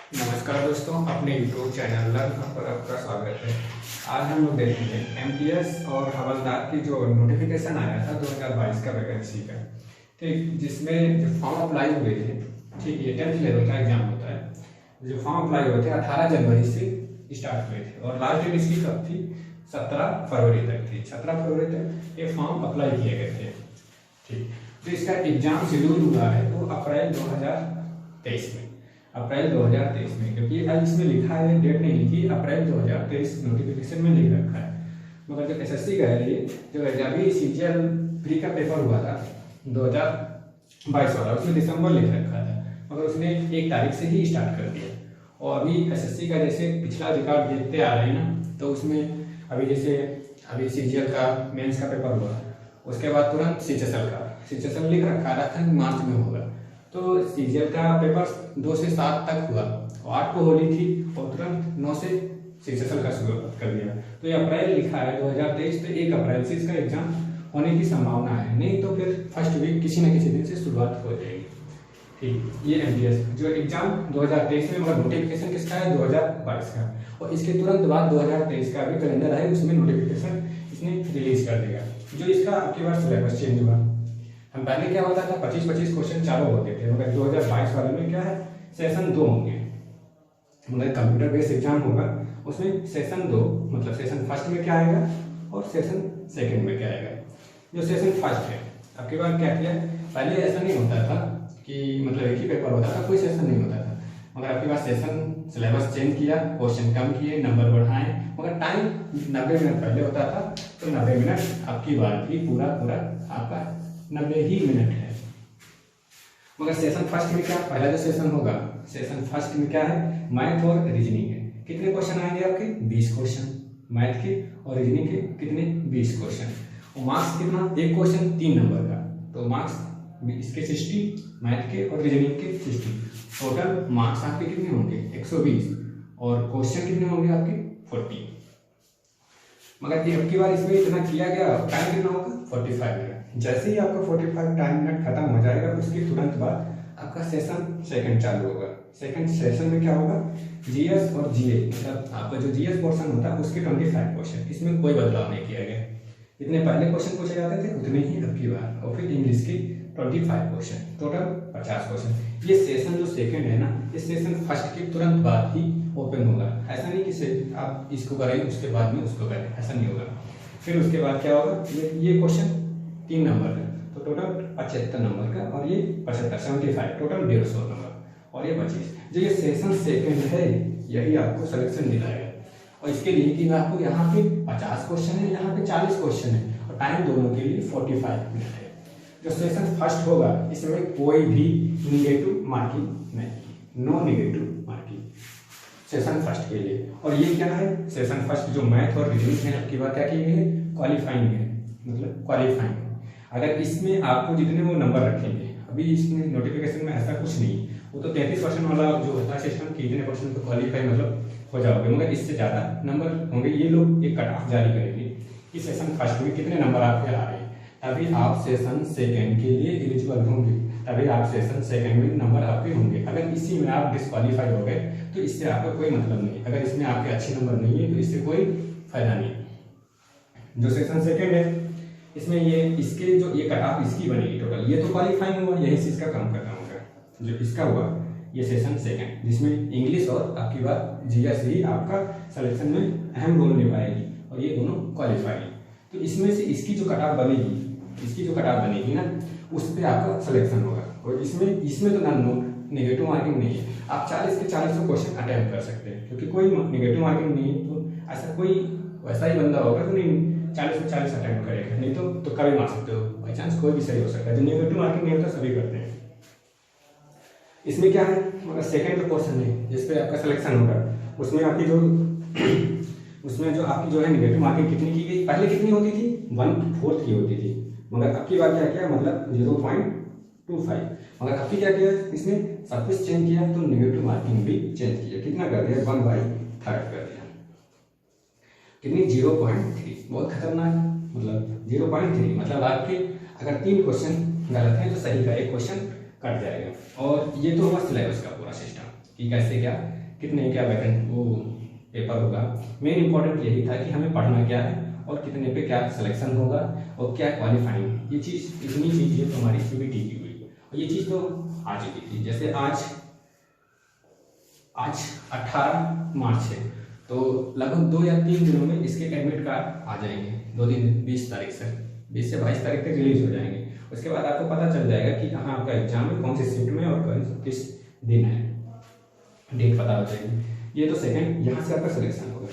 नमस्कार दोस्तों, अपने यूट्यूब चैनल लर्न पर आपका स्वागत है। आज हम लोग देखेंगे एमटीएस और हवलदार की जो नोटिफिकेशन आया था 2022 का वैकेंसी का, ठीक, जिसमें जो फॉर्म अप्लाई हुए थे, ठीक, ये 10th लेवल का एग्जाम होता है। जो फॉर्म अप्लाई हुए थे 18 जनवरी से स्टार्ट हुए थे और लास्ट डेट इसकी कब थी? 17 फरवरी तक थी। 17 फरवरी तक ये फॉर्म अप्लाई किए गए थे, ठीक। तो इसका एग्जाम शेड्यूल हुआ है तो अप्रैल 2023 में, अप्रैल 2023 में, क्योंकि आज इसमें लिखा है, डेट नहीं लिखी, अप्रैल 2023 नोटिफिकेशन में लिख रखा है। मगर जो एसएससी का है, ये जो अभी सीजीएल प्री का पेपर हुआ था 2022 वाला, उसमें दिसंबर लिख रखा था, मगर उसने 1 तारीख से ही स्टार्ट कर दिया। और अभी एसएससी का जैसे पिछला रिकॉर्ड देखते आ रहे हैं ना, तो उसमें अभी जैसे अभी सीजीएल का मेंस का पेपर हुआ, उसके बाद तुरंत सीएचएसएल लिख रखा था मार्च में होगा। तो सीजीएल का पेपर 2 से 7 तक हुआ और 8 को होली थी और तुरंत 9 से सीएचएसएल का शुरुआत कर दिया। तो ये अप्रैल लिखा है 2023, तो 1 अप्रैल से इसका एग्जाम होने की संभावना है, नहीं तो फिर फर्स्ट वीक किसी न किसी दिन से शुरुआत हो जाएगी, ठीक। ये एमटीएस जो एग्जाम 2023 में, मगर नोटिफिकेशन किसका है? 2022 का। और इसके तुरंत बाद 2023 का भी कैलेंडर है, उसमें नोटिफिकेशन इसने रिलीज कर देगा। जो इसका आपके बार सिलेबस चेंज हुआ, हम पहले क्या होता था 25-25 क्वेश्चन चालू होते थे, मगर 2022 वाले में क्या है, सेशन 2 होंगे, मतलब कंप्यूटर बेस्ड एग्जाम होगा, उसमें सेशन 2, मतलब सेशन फर्स्ट में क्या आएगा और सेशन सेकंड में क्या आएगा। जो सेशन फर्स्ट है, आपके बार क्या किया, पहले ऐसा नहीं होता था कि मतलब एक ही पेपर होता था, कोई सेशन नहीं होता था, मगर आपके पास सेशन सिलेबस चेंज किया, क्वेश्चन कम किए, नंबर बढ़ाए, मगर टाइम 90 मिनट पहले होता था, तो 90 मिनट आपकी बार भी पूरा आपका 90 ही मिनट है। मगर सेशन फर्स्ट में क्या, पहला जो सेशन होगा, सेशन फर्स्ट में क्या है, मैथ और रीजनिंग है। कितने क्वेश्चन आएंगे आपके? 20 क्वेश्चन मैथ के, और रीजनिंग के कितने? 20 क्वेश्चन। और मार्क्स कितना? एक क्वेश्चन 3 नंबर का, तो मार्क्स इसके 60, मैथ के और रीजनिंग के 60। टोटल मार्क्स आपके कितने होंगे? 120, और क्वेश्चन कितने होंगे आपके? 40। मगर अब की बार इसमें इतना किया गया, टाइम कितना होगा? 45 मिनट। जैसे ही आपका 45 टाइम मिनट खत्म हो जाएगा, उसके तुरंत बाद आपका सेशन सेकंड चालू होगा। सेकंड सेशन में क्या होगा? जीएस और जीए, मतलब आपका जो जीएस पोर्शन होता है उसके 25 क्वेश्चन, इसमें कोई बदलाव नहीं किया गया। जितने पहले क्वेश्चन पूछे जाते थे उतने ही अब की बार, और फिर इंग्लिश के 25 क्वेश्चन, टोटल 50 क्वेश्चन। ये सेशन जो सेकंड है ना, इस सेशन फर्स्ट के तुरंत बाद ही ओपन होगा। ऐसा नहीं कि आप इसको करें उसके बाद में उसको करें, ऐसा नहीं होगा। फिर उसके बाद क्या होगा, ये क्वेश्चन 3 नंबर का, तो टोटल 75 नंबर का, और ये 75 टोटल 150 नंबर, और ये 25। जो ये सेशन सेकंड है, यही आपको सिलेक्शन दिलाएगा। और इसके लिए कि आपको यहाँ पे 50 क्वेश्चन है, यहाँ पे 40 क्वेश्चन है, और टाइम दोनों के लिए 45 मिनट है। जो सेशन फर्स्ट होगा, इसमें कोई भी निगेटिव मार्किंग नहीं, no negative marking session first के लिए। और ये क्या है, सेशन फर्स्ट जो मैथ और रीजनिंग है, आपकी बात क्या की गई है? क्वालिफाइंग है, मतलब क्वालिफाइंग। अगर इसमें आपको जितने वो नंबर रखेंगे, अभी इसमें नोटिफिकेशन में ऐसा कुछ नहीं, वो तो 33% वाला जो होता है सिस्टम कि इतने परसेंट तो क्वालिफाई मतलब हो जाओगे, मगर इससे ज़्यादा नंबर होंगे। ये लोग एक कट ऑफ जारी करेंगे कि सेशन फर्स्ट में कितने नंबर आपके आ रहे हैं, तभी आप सेशन सेकंड के लिए एलिजिबल होंगे, तभी आप सेशन सेकंड में नंबर आपके होंगे। अगर इसी में आप डिस्क्वालीफाई हो गए तो इससे आपका कोई मतलब नहीं। अगर इसमें आपके अच्छे नंबर नहीं है तो इससे कोई फायदा नहीं। जो सेशन सेकंड है, इसमें ये इसके जो ये कट ऑफ इसकी बनेगी टोटल, ये तो क्वालिफाइंग हुआ, यही से इसका काम करना होगा। जो इसका हुआ ये सेशन सेकंड, जिसमें इंग्लिश और आपकी बात जीएस ही आपका सिलेक्शन में अहम रोल निभाएगी, और ये दोनों क्वालिफाइड। तो इसमें से इसकी जो कट ऑफ बनेगी ना, उस पर आपका सिलेक्शन होगा। और इसमें तो नो नेगेटिव मार्किंग नहीं है, आप 40 के 40 क्वेश्चन अटेम्प्ट कर सकते हैं, क्योंकि कोई नेगेटिव मार्किंग नहीं है। तो ऐसा कोई वैसा ही बंदा होगा तो नहीं 40 में 40 अटेम्प्ट करेगा, नहीं तो कभी मार सकते हो, बाई चांस कोई भी सही हो सकता है। जो नेगेटिव मार्किंग नहीं होता सभी करते हैं। इसमें क्या है, मतलब सेकंड जो क्वेश्चन है जिसपे आपका सिलेक्शन होगा, उसमें आपकी जो आपकी जो है नेगेटिव मार्किंग कितनी की गई, पहले कितनी होती थी? 1/4 की होती थी, मगर अब की बार क्या किया, मतलब 0.25। मगर अब की क्या किया, इसमें सब कुछ चेंज किया, तो नेगेटिव मार्किंग भी चेंज किया। कितना कर दिया? 1/3 कर दिया। कितनी? 0.3। बहुत खतरनाक, मतलब 0.3, मतलब आपके अगर 3 क्वेश्चन गलत है तो सही का 1 क्वेश्चन कट जाएगा। और ये तो हुआ सिलेबस का पूरा सिस्टम। कि कैसे क्या कितने क्या वैकेंट वो पेपर होगा। मेन इंपॉर्टेंट यही था कि हमें पढ़ना क्या है और कितने पे क्या सिलेक्शन होगा और क्या क्वालिफाइंग। ये चीज़ इतनी चीज़ें तो हमारी सीबीटी की हुई और ये चीज़ तो आ चुकी थी। जैसे आज 18 मार्च है, तो लगभग 2 या 3 दिनों में इसके एडमिट कार्ड आ जाएंगे। 2 दिन 20 तारीख से 20 से 22 तारीख तक रिलीज हो जाएंगे। उसके बाद आपको पता चल जाएगा कि कहाँ आपका एग्जाम है, कौन सी शिफ्ट में और किस दिन है, डेट पता हो जाएगी। ये तो सेकंड, यहाँ से आपका सिलेक्शन होगा।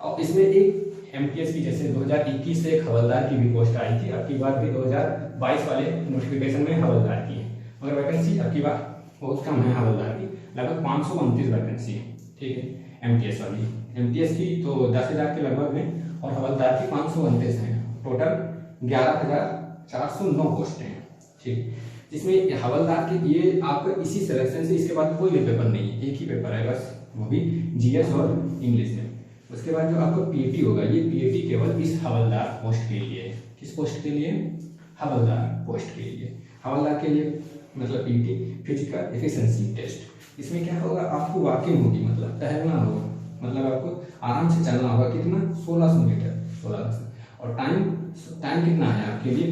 और इसमें एक एमटीएस की जैसे 2021 से एक हवलदार की भी पोस्ट आई थी, अब की बार भी 2022 वाले नोटिफिकेशन में हवलदार की है, मगर वैकेंसी अब की बार बहुत कम है हवलदार की, लगभग 529 वैकेंसी है। ठीक है, एमटीएस वाली एमटीएस की तो 10,000 के लगभग है और हवलदार की 529 है। टोटल 11,409 पोस्ट हैं। ठीक, जिसमें हवलदार के ये आपका इसी सिलेक्शन से इसके बाद कोई भी पेपर नहीं है, एक ही पेपर है बस, वो भी जीएस और इंग्लिश में। उसके बाद जो आपका पीएटी होगा, ये पीएटी केवल इस हवलदार पोस्ट के लिए है। किस पोस्ट के लिए? हवलदार पोस्ट के लिए। हवलदार के लिए मतलब पीएटी फिजिकल एफिशिएंसी टेस्ट। इसमें क्या होगा, आपको वॉकिंग होगी, मतलब टहलना होगा, मतलब आपको आराम से चलना होगा। कितना? 1600 मीटर, 1600। और टाइम कितना है आपके लिए?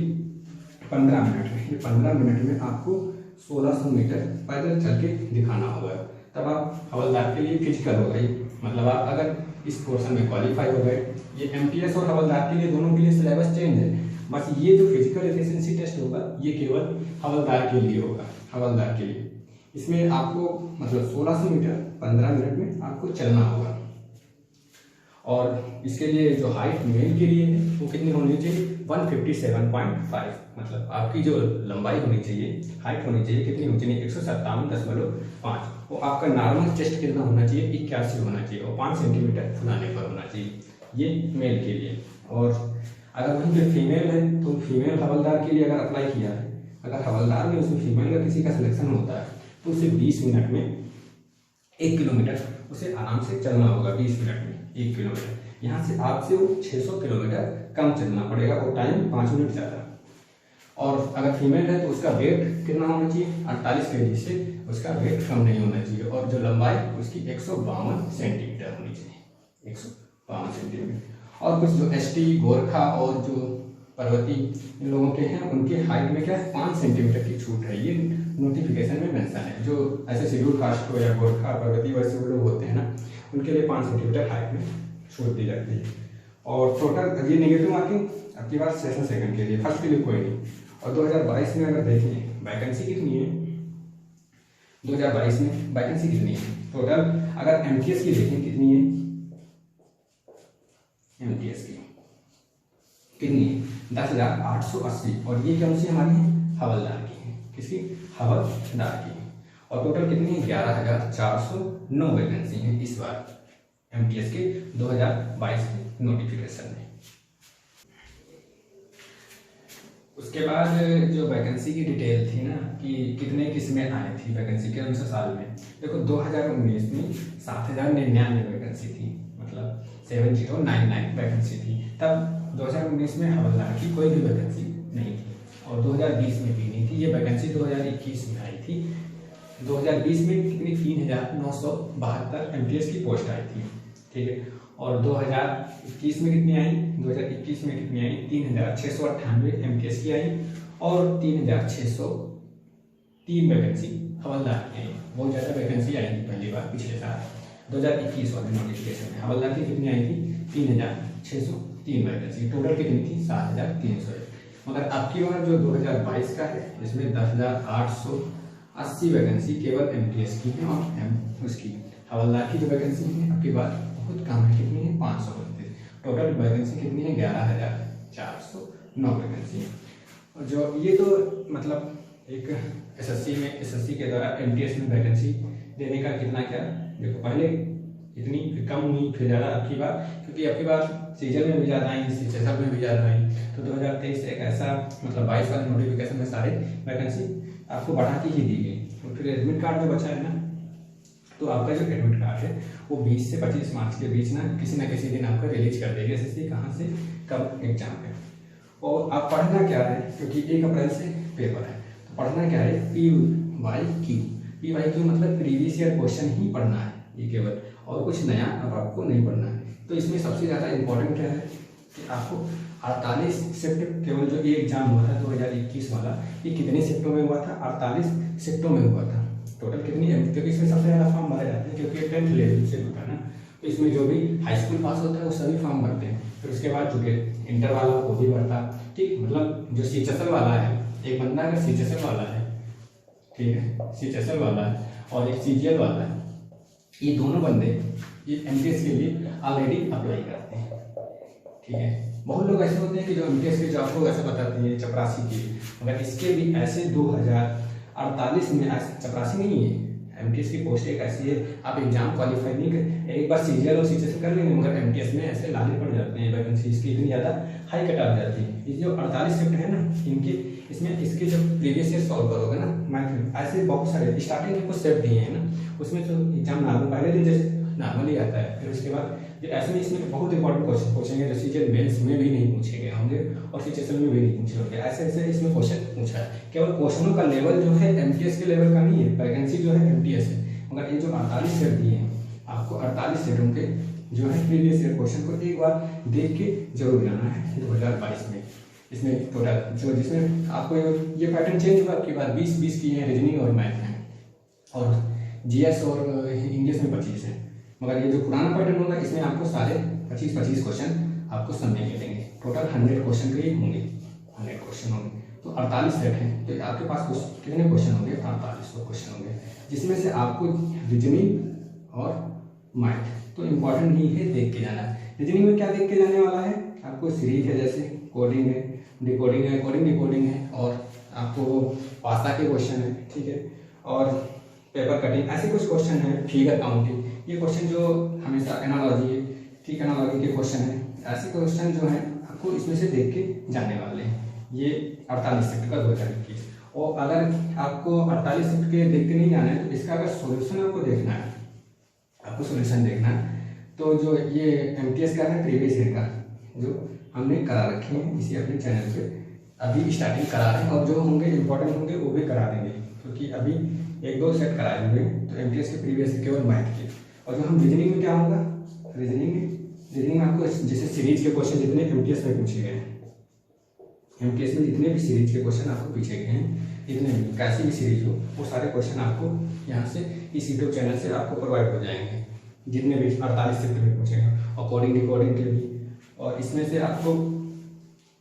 15 मिनट में। ये 15 मिनट में आपको 1600 मीटर पैदल चल के दिखाना होगा, तब आप हवलदार के लिए फिजिकल होगा। ये मतलब आप अगर इस पोर्शन में क्वालिफाई हो गए। ये एमटीएस और हवलदार के लिए दोनों के लिए सिलेबस चेंज है, बस ये जो फिजिकल एफिशिएंसी टेस्ट होगा ये केवल हवलदार के लिए होगा। हवलदार के लिए इसमें आपको मतलब 1600 मीटर 15 मिनट में आपको चलना होगा। और इसके लिए जो हाइट मेल के लिए है वो कितनी होनी चाहिए? 157.5, मतलब आपकी जो लंबाई होनी चाहिए, हाइट होनी चाहिए, कितनी होनी चाहिए? 157.5। वो आपका नॉर्मल चेस्ट कितना होना चाहिए? 81 होना चाहिए और 5 सेंटीमीटर फुलाने पर होना चाहिए, ये मेल के लिए। और अगर वहीं पे फीमेल है तो फीमेल हवलदार के लिए अगर अप्लाई किया है, अगर हवलदार में उसमें फीमेल का किसी का सिलेक्शन होता है तो उसे 20 मिनट में 1 किलोमीटर उसे आराम से चलना होगा। 20 मिनट में 1 किलोमीटर। यहाँ से आपसे वो 600 किलोमीटर कम चलना पड़ेगा और टाइम 5 मिनट ज़्यादा। और अगर फीमेल है तो उसका वेट कितना होना चाहिए? 48 kg से उसका वेट कम नहीं होना चाहिए। और जो लंबाई उसकी 152 सेंटीमीटर होनी चाहिए, 152 सेंटीमीटर। और कुछ जो एसटी, गोरखा और जो पर्वती इन लोगों के हैं उनके हाइट में क्या है? 5 सेंटीमीटर की छूट है। ये नोटिफिकेशन में मेंशन है। जो ऐसे शेड्यूल कास्ट को या गोरखा, पर्वती वैसे वो लोग होते हैं ना, उनके लिए 5 सेंटीमीटर हाइट में छूट दी जाती है। और टोटल ये नेगेटिव मार्किंग आपकी बात सेकंड के लिए, फर्स्ट के लिए कोई नहीं। और 2022 में अगर देखें वैकेंसी कितनी है, 2022 में वैकेंसी कितनी है टोटल, अगर एमटीएस की देखें कितनी है, एमटीएस की कितनी है? 10,880। और ये कौन सी हमारी है? हवलदार की है। किसकी? हवलदार की। और टोटल कितनी है? 11,409 वैकेंसी है इस बार एमटीएस के 2022 के नोटिफिकेशन में। उसके बाद जो वैकेंसी की डिटेल थी ना कि कितने किस्में आई थी वैकेंसी के अनुसार साल में, देखो 2019 में 7,099 वैकेंसी थी, मतलब 7099 वैकेंसी थी। तब 2019 में हवलदार की कोई भी वैकेंसी नहीं थी और 2020 में भी नहीं थी। ये वैकेंसी 2021 में आई थी। 2020 में कितनी? 3,972 एमटीएस की पोस्ट आई थी। ठीक है। और 2021 में कितनी आई? 2021 में कितनी आई? 3,698 एमटीएस की आई और 3,603 वैकेंसी हवलदार की आई। बहुत ज़्यादा वैकेंसी आई थी पहली बार पिछले साल 2021 वाले नोटिफिकेशन में। हवलदार की कितनी आई थी? 3,603 वैकेंसी। टोटल कितनी थी? 7,300। मगर आपकी बार जो 2022 का है इसमें 10,880 वैकेंसी केवल एमटीएस की है और उसकी हवलदार की जो वैकेंसी है आपकी बार बहुत कम है। कितनी है? 532। टोटल वैकेंसी कितनी है? 11,409 वैकेंसी है। और जो ये तो मतलब एक एसएससी के द्वारा एमटीएस में वैकेंसी देने का कितना क्या, देखो पहले इतनी कम हुई फिर ज़्यादा आपकी बार, क्योंकि आपकी बार सीजन में भी ज़्यादा आई, सीजन में भी ज़्यादा आई। तो 2023 एक ऐसा मतलब 22 वाले नोटिफिकेशन में सारे वैकेंसी आपको बढ़ा के ही दी गई। और फिर एडमिट कार्ड जो बचा है ना, तो आपका जो एडमिट कार्ड है वो 20 से 25 मार्च के बीच ना किसी दिन आपका रिलीज कर देगी एसएससी, कहाँ से कब एग्जाम है। और आप पढ़ना क्या है, क्योंकि 1 अप्रैल से पेपर है, तो पढ़ना क्या है? PYQ PYQ मतलब प्रीवियस ईयर क्वेश्चन ही पढ़ना है ये केवल, और कुछ नया अब आपको नहीं पढ़ना है। तो इसमें सबसे ज़्यादा इम्पोर्टेंट क्या है कि आपको 48 शिफ्ट, केवल जो ये एग्जाम हुआ था 2021 वाला, ये कितने शिफ्टों में हुआ था? 48 शिफ्टों में हुआ था। टोटल कितनी है? क्योंकि इसमें सबसे ज़्यादा फॉर्म भरे जाते हैं, क्योंकि 10th लेवल से होता है ना, तो इसमें जो भी हाई स्कूल पास होता है वो सभी फॉर्म भरते हैं। फिर उसके बाद जो कि इंटर वाला वो भी भरता, ठीक, मतलब जो CHSL वाला है, एक बंदा अगर CHSL वाला है, ठीक है, CHSL वाला है और एक CGL वाला है, ये दोनों बंदे ये MTS के लिए ऑलरेडी अप्लाई करते हैं, ठीक है। बहुत लोग ऐसे होते हैं कि जो MTS के जॉब को ऐसे बताते हैं चपरासी की, मगर इसके भी ऐसे 2048 में चपरासी नहीं है। MTS की पोस्ट एक ऐसी है, आप एग्जाम क्वालिफाई नहीं कर, एक बार CGL और CHSL कर लेंगे, मगर MTS में ऐसे लाले पड़ जाते हैं वैकेंसी, इसकी इतनी ज़्यादा हाई कट आ जाती है। ये जो 48 शिफ्ट है ना इनकी, इसमें इसके जो प्रीवियस ईयर सॉल्व करोगे ना मैथ में, ऐसे बहुत सारे स्टार्टिंग में कुछ शिफ्ट दिए हैं ना, उसमें तो एग्जाम नॉर्मल पहले दिन जैसे नॉर्मली आता है। फिर उसके बाद ऐसे में इसमें बहुत इंपॉर्टेंट क्वेश्चन पूछेंगे जो CGL मेंस में भी नहीं पूछे गए होंगे और CHSL में भी नहीं पूछे होंगे। ऐसे ऐसे इसमें क्वेश्चन पूछा है। केवल क्वेश्चनों का लेवल जो है MTS के लेवल का नहीं है, वैकेंसी जो है MTS है, मगर ये जो 48 सेट दिए हैं आपको, 48 सेटों के जो है प्रीवियस ईयर क्वेश्चन को एक बार देख के जरूर जाना है 2022 में। इसमें टोटल जो जिसमें आपको ये पैटर्न चेंज हुआ, आपकी बार 20 की है, रीजनिंग और मैथ है, और GS और इंग्लिश में 25 है। मगर ये जो पुराना पैटर्न होगा इसमें आपको सारे 25 क्वेश्चन आपको समझने मिलेंगे। टोटल 100 क्वेश्चन के होंगे, 100 क्वेश्चन होंगे, तो 48 सेट हैं, तो आपके पास कितने क्वेश्चन होंगे? 48 क्वेश्चन होंगे, जिसमें से आपको रीजनिंग और मैथ तो इम्पोर्टेंट नहीं है, देख के जाना है। रीजनिंग में क्या देख के जाने वाला है? आपको सीरीज है, जैसे कोडिंग है, डिकोडिंग है, कोडिंग डिकोडिंग है, और आपको पास्ता के क्वेश्चन है, ठीक है, और पेपर कटिंग, ऐसे कुछ क्वेश्चन है, फिगर काउंटिंग, ये क्वेश्चन जो हमेशा एनालॉजी है, ठीक, एनालॉजी के क्वेश्चन है, ऐसे क्वेश्चन जो है आपको इसमें से देख के जाने वाले हैं। ये 48 शिफ्ट का 2021। और अगर आपको 48 शिफ्ट के देख के नहीं जाना है, तो इसका अगर सोल्यूशन आपको देखना है, आपको सोल्यूशन देखना है, तो जो ये MTS का है प्रीवियस ईयर का जो हमने करा रखे हैं इसी अपने चैनल पे, अभी स्टार्टिंग करा रहे हैं, और जो होंगे इंपॉर्टेंट होंगे वो भी करा देंगे, क्योंकि अभी 1-2 सेट कराए हुए तो MTS के प्रीवियस केवल मैथ के। और जो हम रीजनिंग में क्या होगा, रीजनिंग में आपको जैसे सीरीज के क्वेश्चन जितने MTS में पूछे गए हैं, MTS में जितने भी सीरीज के क्वेश्चन आपको पूछे गए हैं, जितने भी कैसी भी सीरीज हो, वो सारे क्वेश्चन आपको यहाँ से इस यूट्यूब चैनल से आपको प्रोवाइड हो जाएंगे, जितने भी 48 शिफ्ट में पूछेंगे, और कोडिंग डिकोडिंग के भी। और इसमें से आपको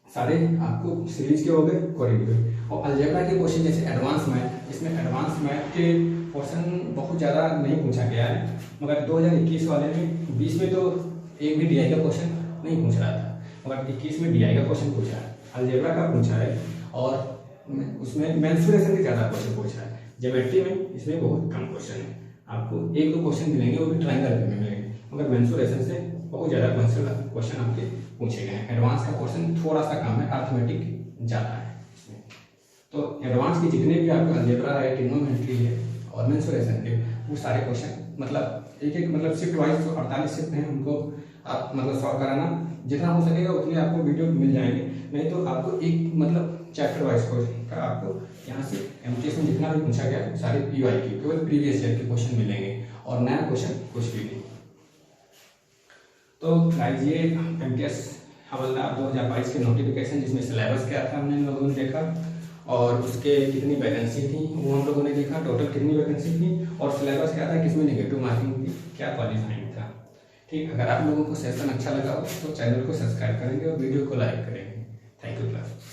सारे आपको सीरीज के हो गए, कोडिंग के। और अलजेब्रा के क्वेश्चन जैसे एडवांस मैथ, इसमें एडवांस मैथ के क्वेश्चन बहुत ज़्यादा नहीं पूछा गया है, मगर 2021 वाले में 20 में तो एक भी DI का क्वेश्चन नहीं पूछ रहा था, मगर 21 में DI का क्वेश्चन पूछा है, अलजेब्रा का पूछा है, और उसमें मेंसुरेशन के ज़्यादा क्वेश्चन पूछा है। ज्योमेट्री में इसमें बहुत कम क्वेश्चन है, आपको 1-2 क्वेश्चन मिलेंगे, वो भी ट्रायंगल में मिलेंगे, मगर मेंसुरेशन से बहुत ज़्यादा क्वेश्चन आपके पूछे गए हैं। एडवांस का क्वेश्चन थोड़ा सा कम है, अर्थमेटिक ज़्यादा है इसमें। तो एडवांस के जितने भी आपका अलजेब्रा है, ट्रिग्नोमेट्री है और मेंसुरेशन के, वो सारे क्वेश्चन मतलब एक मतलब शिफ्ट वाइज जो 48 शिफ्ट हैं उनको आप मतलब सॉल्व कराना जितना हो सकेगा उतने आपको वीडियो मिल जाएंगे। नहीं तो आपको एक मतलब चैप्टर वाइज क्वेश्चन का आपको यहाँ से MTS में जितना भी पूछा गया सारे PYQ केवल प्रीवियस ईयर के क्वेश्चन मिलेंगे, और नया क्वेश्चन कुछ भी नहीं। तो गाइस ये MTS हवलदार 2022 के नोटिफिकेशन, जिसमें सिलेबस क्या था हमने लोगों ने देखा, और उसके कितनी वैकेंसी थी वो हम लोगों ने देखा, टोटल कितनी वैकेंसी थी, और सिलेबस क्या था, किसमें नेगेटिव मार्किंग थी, क्या क्वालिफाइंग था। ठीक, अगर आप लोगों को सेशन अच्छा लगा हो तो चैनल को सब्सक्राइब करेंगे और वीडियो को लाइक करेंगे। Thank you class.